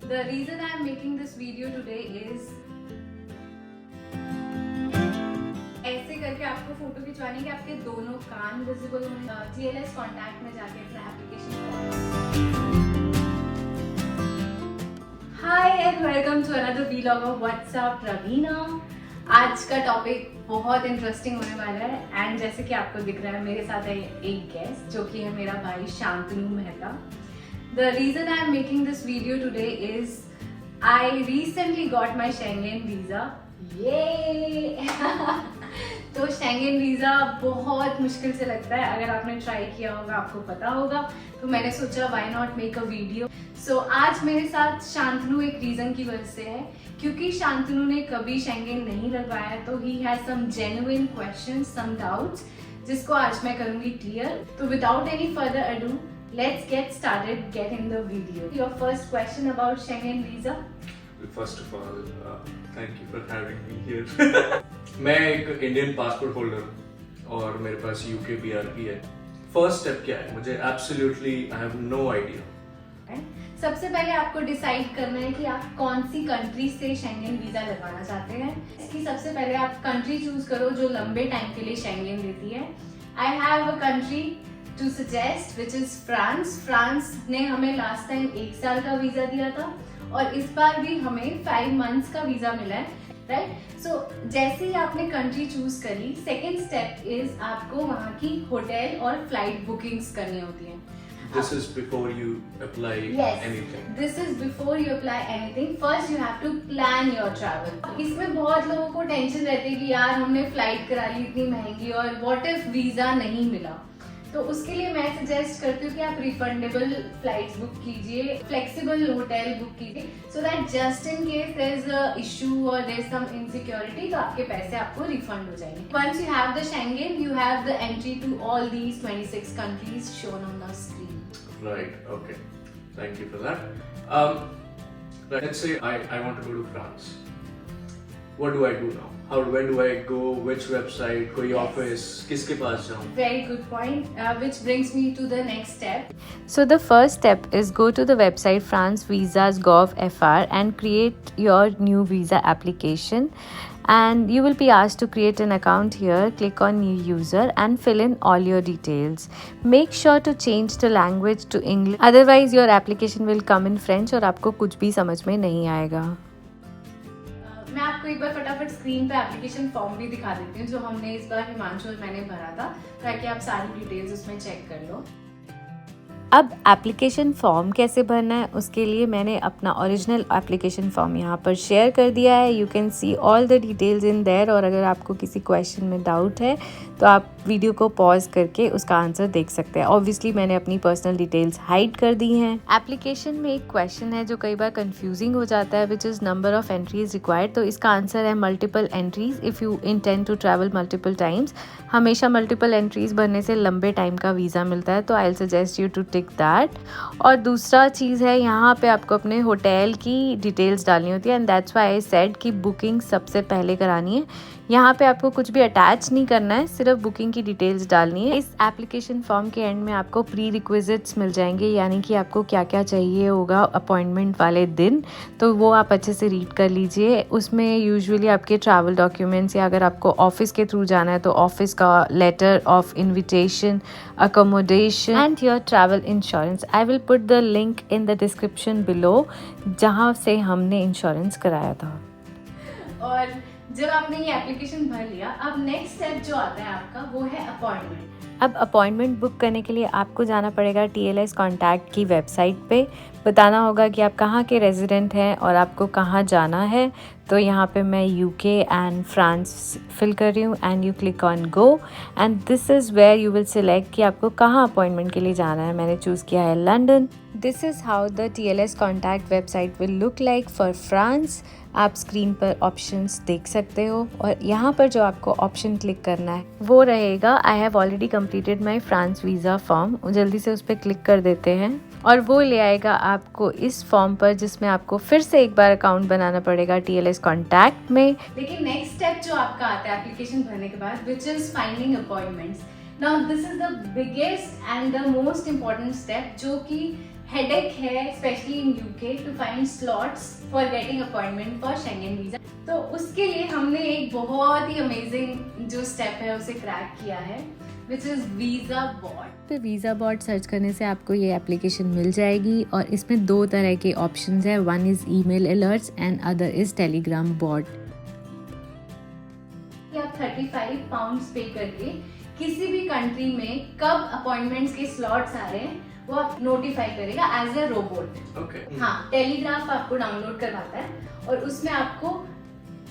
The reason I am making this video today is ऐसे करके आपको फोटो खिंचवानी कि आपके दोनों कान विजिबल होने, TLS कॉन्टैक्ट में जाके अपना application. Hi and welcome to another vlog of what's up Raveena. आज का टॉपिक बहुत इंटरेस्टिंग होने वाला है एंड जैसे कि आपको दिख रहा है मेरे साथ है एक गेस्ट जो कि है मेरा भाई Shantanu Mehta. The reason I am making this video today is I recently got my Schengen visa. Yay! तो Schengen visa बहुत मुश्किल से लगता है, अगर आपने ट्राई किया होगा आपको पता होगा, तो मैंने सोचा why not make a video. So आज मेरे साथ शांतनु एक रीज़न की वजह से है, क्योंकि शांतनु ने कभी Schengen नहीं लगवाया, तो he has some genuine questions, some doubts, जिसको आज मैं करूँगी क्लियर। तो without any further ado, let's get started, get in the video. Your first question about Schengen visa? First of all, thank you for having me here. मैं एक Indian passport holder और मेरे पास यूके बीआरपी है। First step क्या है? मुझे absolutely I have no idea. सबसे पहले आपको डिसाइड करना है कि आप कौन सी कंट्री से Schengen वीजा लगवाना चाहते हैं। इसकी सबसे पहले आप कंट्री चूज करो जो लंबे टाइम के लिए Schengen देती है। I have a country to suggest which is France. France ने हमें लास्ट टाइम 1 साल का वीजा दिया था और इस बार भी हमें 5 मंथ्स का वीजा मिला है, राइट। सो जैसे ही आपने कंट्री चूज करी, सेकेंड स्टेप इज आपको वहाँ की होटल और फ्लाइट बुकिंग्स करनी होती है। This is before you apply anything. This is before you apply anything. First you have to plan your travel. इसमें बहुत लोगों को टेंशन रहती है कि यार हमने फ्लाइट करा ली इतनी महंगी और व्हाट इफ वीजा नहीं मिला। तो उसके लिए मैं सजेस्ट करती हूँ कि आप रिफंडेबल फ्लाइट्स बुक कीजिए, फ्लेक्सिबल होटल बुक कीजिए, so that just in case there is a issue और देयर इज सम इनसिक्योरिटी, तो आपके पैसे आपको रिफंड हो जाएंगे। Once you have the Schengen, you have the entry to all these 26 countries shown on the screen. Right. Okay. Thank you for that. Let's say I want to go to France. What do I do now? Where do I go? Which website? कोई office? किसके पास जाऊँ? Very good point, which brings me to the next step. So the first step is go to the website francevisas.gov.fr and create your new visa application, and you will be asked to create an account here. Click on new user and fill in all your details. Make sure to change the language to English, otherwise your application will come in French और आपको कुछ भी समझ में नहीं आएगा। मैं आपको एक बार फटाफट स्क्रीन पे एप्लीकेशन फॉर्म भी दिखा देती हूँ जो हमने इस बार हिमांशु और मैंने भरा था, ताकि आप सारी डिटेल्स उसमें चेक कर लो। अब एप्लीकेशन फॉर्म कैसे भरना है उसके लिए मैंने अपना ओरिजिनल एप्लीकेशन फॉर्म यहाँ पर शेयर कर दिया है। You can see all the details in their, और अगर आपको किसी क्वेश्चन में डाउट है तो आप वीडियो को पॉज करके उसका आंसर देख सकते हैं। ऑब्वियसली मैंने अपनी पर्सनल डिटेल्स हाइड कर दी हैं। एप्लीकेशन में एक क्वेश्चन है जो कई बार कंफ्यूजिंग हो जाता है, which is number of entries required. तो इसका आंसर है multiple entries if you intend to travel multiple times. हमेशा मल्टीपल एंट्रीज भरने से लंबे टाइम का वीज़ा मिलता है, तो I will suggest you to tick that. और दूसरा चीज़ है, यहाँ पे आपको अपने होटल की डिटेल्स डालनी होती है, and that's why I said कि बुकिंग सबसे पहले करानी है। यहाँ पे आपको कुछ भी अटैच नहीं करना है, सिर्फ बुकिंग की डिटेल्स डालनी है। इस एप्लीकेशन फॉर्म के एंड में आपको प्री रिक्विजिट्स मिल जाएंगे, यानी कि आपको क्या क्या चाहिए होगा अपॉइंटमेंट वाले दिन, तो वो आप अच्छे से रीड कर लीजिए। उसमें यूजुअली आपके ट्रैवल डॉक्यूमेंट्स, या अगर आपको ऑफिस के थ्रू जाना है तो ऑफिस का letter of invitation, accommodation and your travel insurance. I will put the link in the description below जहाँ से हमने इंश्योरेंस कराया था। और जब आपने ये एप्लीकेशन भर लिया, अब नेक्स्ट स्टेप जो आता है आपका वो है अपॉइंटमेंट। अब अपॉइंटमेंट बुक करने के लिए आपको जाना पड़ेगा TLS कॉन्टैक्ट की वेबसाइट पे। बताना होगा कि आप कहाँ के रेजिडेंट हैं और आपको कहाँ जाना है। तो यहाँ पे मैं UK एंड फ्रांस फिल कर रही हूँ, and you click on go, and this is where you will select कि आपको कहाँ अपॉइंटमेंट के लिए जाना है। मैंने चूज़ किया है London. This is how the TLS contact website will look like for France. आप स्क्रीन पर ऑप्शंस देख सकते हो, और यहाँ पर जो आपको ऑप्शन क्लिक करना है वो रहेगा I have already completed my France visa form. जल्दी से उस पर क्लिक कर देते हैं और वो ले आएगा आपको इस फॉर्म पर, जिसमें आपको फिर से एक बार अकाउंट बनाना पड़ेगा TLS कॉन्टैक्ट में। लेकिन नेक्स्ट स्टेप जो आपका आता है एप्लीकेशन भरने के बाद, which is finding appointments. Now this is the biggest and the most important step, जो कि हेडेक है specially in UK to find slots for getting appointment for Schengen visa. तो उसके लिए हमने एक बहुत ही अमेजिंग जो स्टेप है उसे क्रैक किया है, विच इज वीजा बॉट। तो वीज़ा बॉट सर्च करने से आपको ये एप्लीकेशन मिल जाएगी और इसमें 2 तरह के ऑप्शंस है, one is email alerts and other is Telegram bot. आप 35 पाउंड्स पे करके किसी भी कंट्री में कब अपॉइंटमेंट्स के स्लॉट्स आ रहे हैं वो आप नोटिफाई करेगा एज ए रोबोट। Okay. हाँ, टेलीग्राफ आपको डाउनलोड करवाता है और उसमें आपको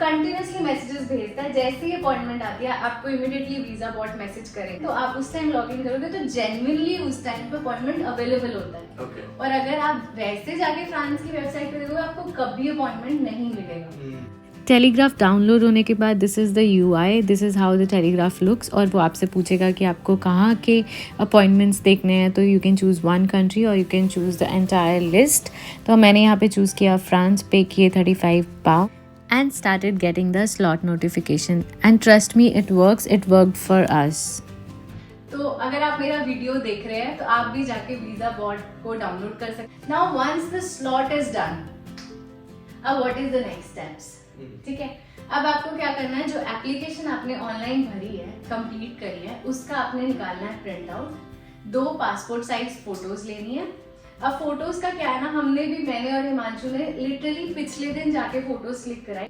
कंटिन्यूसली मैसेजेस भेजता है। जैसे ही अपॉइंटमेंट आती है आपको इमीडिएटली वीजा बॉट मैसेज करें, तो आप उस टाइम लॉग इन करोगे तो जेन्युइनली उस टाइम पे अपॉइंटमेंट अवेलेबल होता है। Okay. और अगर आप वैसे जाके फ्रांस की वेबसाइट पे देखोगे आपको कभी अपॉइंटमेंट नहीं मिलेगा। टेलीग्राफ डाउनलोड होने के बाद this is the UI, this is how the telegraph looks, और वो आपसे पूछेगा कि आपको कहाँ के अपॉइंटमेंट्स देखने हैं। तो you can choose one country और you can choose the entire list. तो मैंने यहाँ पे चूज़ किया फ्रांस, पे किए 35 pound and started getting the slot notification, and trust me, it worked for us. तो अगर आप मेरा वीडियो देख रहे हैं तो आप भी जाके वीजा बॉट को डाउनलोड कर सकते हैं। Now once the slot is done, अब what is the next steps? ठीक है, अब आपको क्या करना है, जो एप्लीकेशन आपने ऑनलाइन भरी है, कंप्लीट करी है, उसका आपने निकालना है print out. 2 passport size photos लेनी है। अब फोटोज का क्या है ना, मैंने और हिमांशु ने लिटरली पिछले दिन जाके फोटोज क्लिक कराई,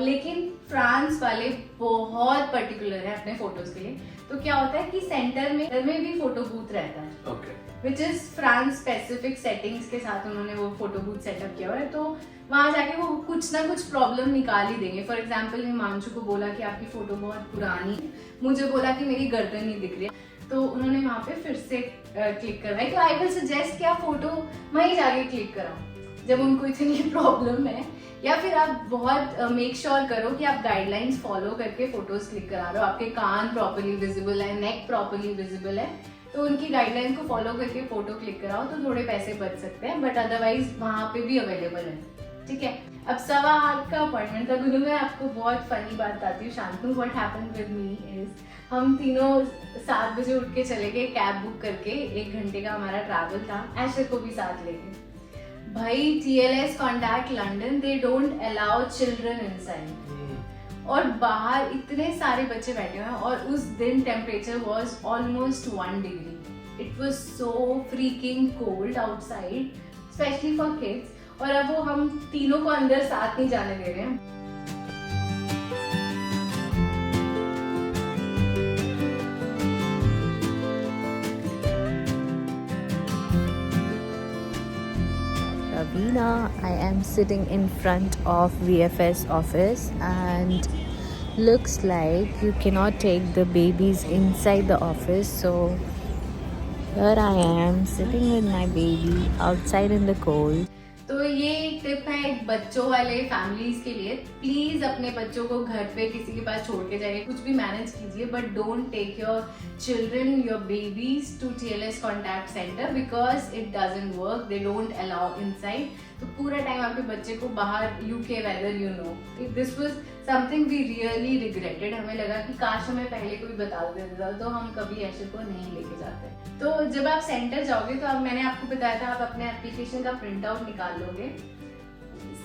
लेकिन फ्रांस वाले बहुत पर्टिकुलर है अपने फोटोज के लिए। तो क्या होता है कि सेंटर में भी फोटो बूथ रहता है, विच इज फ्रांस स्पेसिफिक सेटिंग्स के साथ उन्होंने वो फोटो बूथ सेटअप किया हुआ है। तो वहां जाके वो कुछ ना कुछ प्रॉब्लम निकाल ही देंगे। फॉर एग्जाम्पल हिमांशु को बोला कि आपकी फोटो बहुत पुरानी है, मुझे बोला कि मेरी गर्दन नहीं दिख रही है, तो उन्होंने वहाँ पे फिर से क्लिक करवाई। तो आई विल सजेस्ट कि आप फोटो वहीं जाके क्लिक कराओ जब उनको इतनी प्रॉब्लम है, या फिर आप बहुत मेक श्योर करो कि आप गाइडलाइंस फॉलो करके फोटोज क्लिक करा रहे हो, आपके कान प्रॉपर्ली विजिबल है, नेक प्रॉपर्ली विजिबल है, तो उनकी गाइडलाइन को फॉलो करके फोटो क्लिक कराओ तो थोड़े पैसे बच सकते हैं, बट अदरवाइज वहाँ पे भी अवेलेबल है। ठीक है, अब 1.25 का अपॉइंटमेंट था। गुरु, मैं आपको बहुत फनी बात बताती हूँ। Shantanu, what happened with me is, हम तीनों 7 बजे उठ के चले गए कैब बुक करके, 1 घंटे का हमारा ट्रैवल था, ऐशर को भी साथ लेके। भाई TLS contact London, they don't allow children inside, और बाहर इतने सारे बच्चे बैठे हुए हैं, और उस दिन temperature was almost 1 degree. It was so freaking cold outside, specially for kids. और अब वो हम तीनों को अंदर साथ नहीं जाने दे रहे हैं। Ravina, I am sitting in front of VFS office and looks like you cannot take the babies inside the office, so here I am sitting with my baby outside in the cold. तो ये एक tip है एक बच्चों वाले families के लिए, please अपने बच्चों को घर पे किसी के पास छोड़ के जाइए, कुछ भी मैनेज कीजिए, but don't take your children, your babies to TLS contact centre because it doesn't work, they don't allow inside. तो पूरा टाइम आपके बच्चे को बाहर, UK weather, you know, this was something we really regretted. हमें लगा कि काश हमें पहले कोई बता देता तो हम कभी ऐशर को नहीं लेके जाते। तो जब आप सेंटर जाओगे तो अब मैंने आपको बताया था, आप अपने एप्लीकेशन का प्रिंट आउट निकाल लोगे।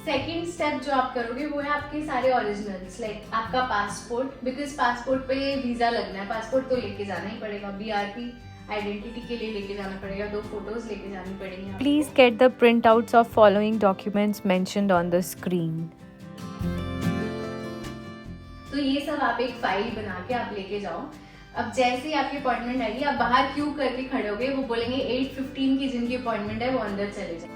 सेकेंड स्टेप जो आप करोगे वो है आपके सारे ओरिजिनल्स, लाइक आपका पासपोर्ट, बिकॉज पासपोर्ट पे वीजा लगना है, पासपोर्ट तो लेके जाना ही पड़ेगा। BRP आइडेंटिटी के लिए लेके जाना पड़ेगा, 2 फोटोज लेके जानी पड़ेंगी। Please get the printouts of following documents mentioned on the screen. तो ये सब आप एक फाइल बना के आप लेके जाओ। अब जैसे ही आपकी अपॉइंटमेंट आएगी, आप बाहर क्यू करके खड़े होगे, वो बोलेंगे 8:15 की जिनकी अपॉइंटमेंट है वो अंदर चले जाए।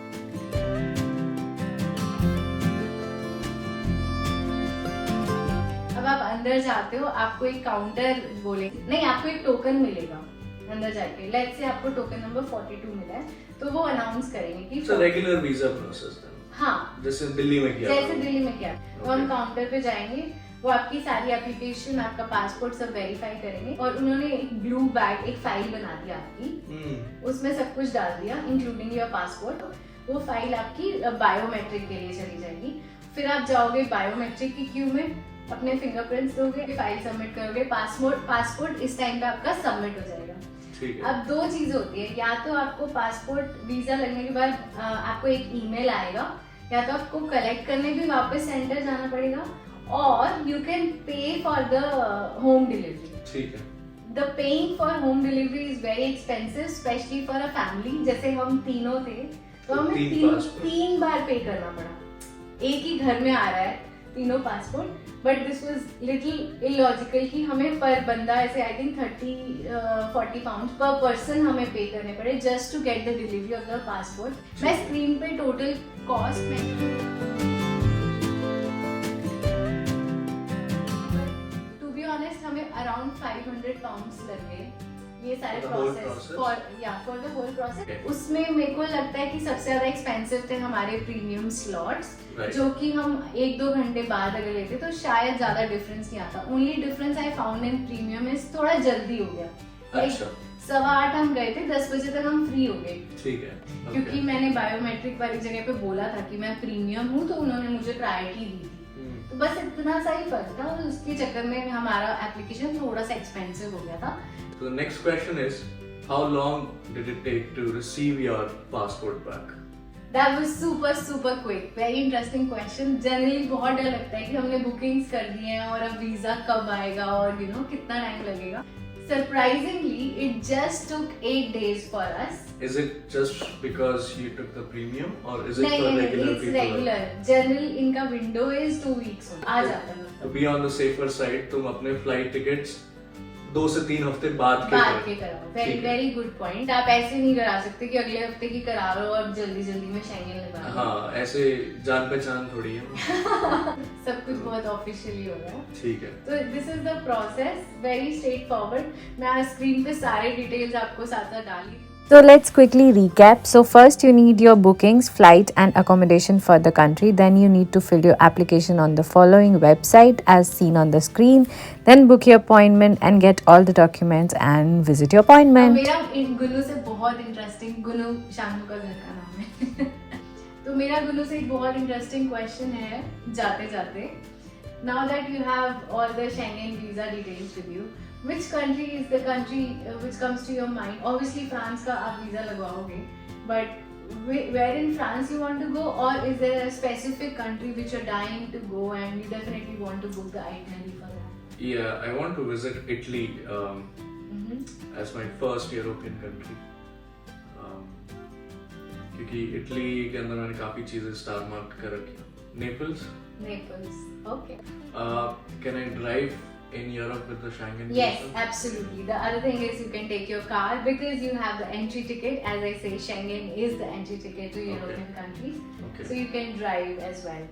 अब आप अंदर जाते हो, आपको एक काउंटर बोले, नहीं, आपको एक टोकन मिलेगा अंदर जाके। लेट्स से आपको टोकन नंबर 42 मिला है, तो वो अनाउंस करेंगे कि रेगुलर वीजा प्रोसेस। हाँ, जैसे दिल्ली में किया। तो हम काउंटर पे जाएंगे, वो आपकी सारी एप्लीकेशन, आपका पासपोर्ट सब वेरीफाई करेंगे, और उन्होंने एक ब्लू बैग, एक फाइल बना दी आपकी, उसमें सब कुछ डाल दिया इंक्लूडिंग योर पासपोर्ट। वो फाइल आपकी बायोमेट्रिक के लिए चली जाएगी। फिर आप जाओगे बायोमेट्रिक की क्यू में, अपने फिंगरप्रिंट्स दोगे, फाइल सबमिट करोगे, पासपोर्ट इस टाइम पे आपका सबमिट हो जाएगा। ठीक है। अब दो चीज होती है, या तो आपको पासपोर्ट वीजा लगने के बाद आपको एक ईमेल आएगा, या तो आपको कलेक्ट करने भी वापस सेंटर जाना पड़ेगा, और you can pay for the home delivery. ठीक है। The paying for home delivery is very expensive, specially for a family. जैसे हम तीनों थे तो हमें तीन बार पे करना पड़ा। एक ही घर में आ रहा है तीनों passport, but this was little illogical कि हमें पर बंदा ऐसे I think 30-40 pound per person हमें पे करने पड़े just to get the delivery of the passport. मैं स्क्रीन पे टोटल कॉस्ट में टू बी ऑनेस्ट हमें अराउंड 500 पाउंड्स लग गए ये सारे process for the whole process. उसमें मेरे को लगता है कि सबसे ज्यादा एक्सपेंसिव थे हमारे प्रीमियम स्लॉट्स, जो कि हम 1-2 घंटे बाद अगर लेते तो शायद ज्यादा डिफरेंस नहीं आता। Only difference I found in premium is थोड़ा जल्दी हो गया। अच्छा। 8:15 हम गए थे, 10 बजे तक हम फ्री हो गए। ठीक है। क्योंकि मैंने बायोमेट्रिक वाली जगह पे बोला था कि मैं प्रीमियम हूँ, तो उन्होंने मुझे प्रायोरिटी दी थी। तो बस इतना सा ही फर्क था, और उसके चक्कर में हमारा एप्लीकेशन थोड़ा सा एक्सपेंसिव हो गया था। So the next question is, how long did it take to receive your passport back? That was super quick. Very interesting question. Generally बहुत डर लगता है कि हमने bookings कर दी हैं और अब वीजा कब आएगा और कितना टाइम लगेगा। Surprisingly, it just took 8 days for us. Is it just because you took the premium, or is it for regular it's people? regular. General इनका window is 2 weeks. आ जाता है। To be on the safer side, तुम अपने flight tickets 2 से 3 हफ्ते बाद के कराओ। Very good point. आप ऐसे नहीं करा सकते कि अगले हफ्ते की करा रहे हो और जल्दी में शेंगेन लगा। हाँ, ऐसे जान पहचान थोड़ी है। सब कुछ बहुत ऑफिशियली हो रहा है। ठीक है। तो this is the process, very straight forward. मैं स्क्रीन पे सारे डिटेल्स आपको साथ डाली। So let's quickly recap. So first you need your bookings, flight and accommodation for the country. Then you need to fill your application on the following website as seen on the screen. Then book your appointment and get all the documents and visit your appointment. मेरा गुल्लू से बहुत interesting, गुल्लू शांतनु का घर का नाम है। तो मेरा गुल्लू से एक बहुत इंटरेस्टिंग क्वेश्चन है जाते जाते। Now that you have all the Schengen visa details with you, which country is the country which comes to your mind? Obviously France का आप visa लगवाओगे, but where in France you want to go, or is there a specific country which you're dying to go and you definitely want to book the itinerary for that? Yeah, I want to visit Italy as my first European country. क्योंकि Italy के अंदर मैंने काफी चीजें star mark कर रखी हैं। Naples, okay. Can I drive in Europe with the Schengen visa? Yes, absolutely. The other thing is you can take your car because you have the entry ticket. As I say, Schengen is the entry ticket to European countries. Okay. So you can drive as well.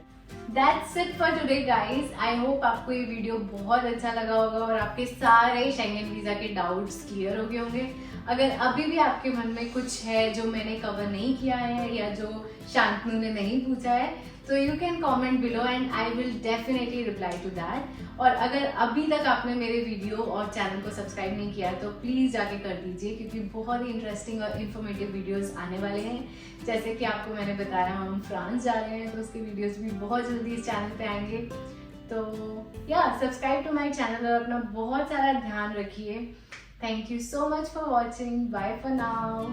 That's it for today, guys. I hope आपको ये video बहुत अच्छा लगा होगा और आपके सारे Schengen visa के डाउट्स क्लियर हो गए होंगे। अगर अभी भी आपके मन में कुछ है जो मैंने कवर नहीं किया है या जो शांतनु ने नहीं पूछा है, तो you can comment below and I will definitely reply to that. और अगर अभी तक आपने मेरे वीडियो और चैनल को सब्सक्राइब नहीं किया है तो प्लीज़ जाके कर दीजिए, क्योंकि बहुत ही इंटरेस्टिंग और इन्फॉर्मेटिव वीडियोस आने वाले हैं। जैसे कि आपको मैंने बताया हम फ्रांस जा रहे हैं, तो उसके वीडियोस भी बहुत जल्दी इस चैनल पे आएंगे। तो या सब्सक्राइब टू माई चैनल और अपना बहुत सारा ध्यान रखिए। Thank you so much for watching. Bye for now.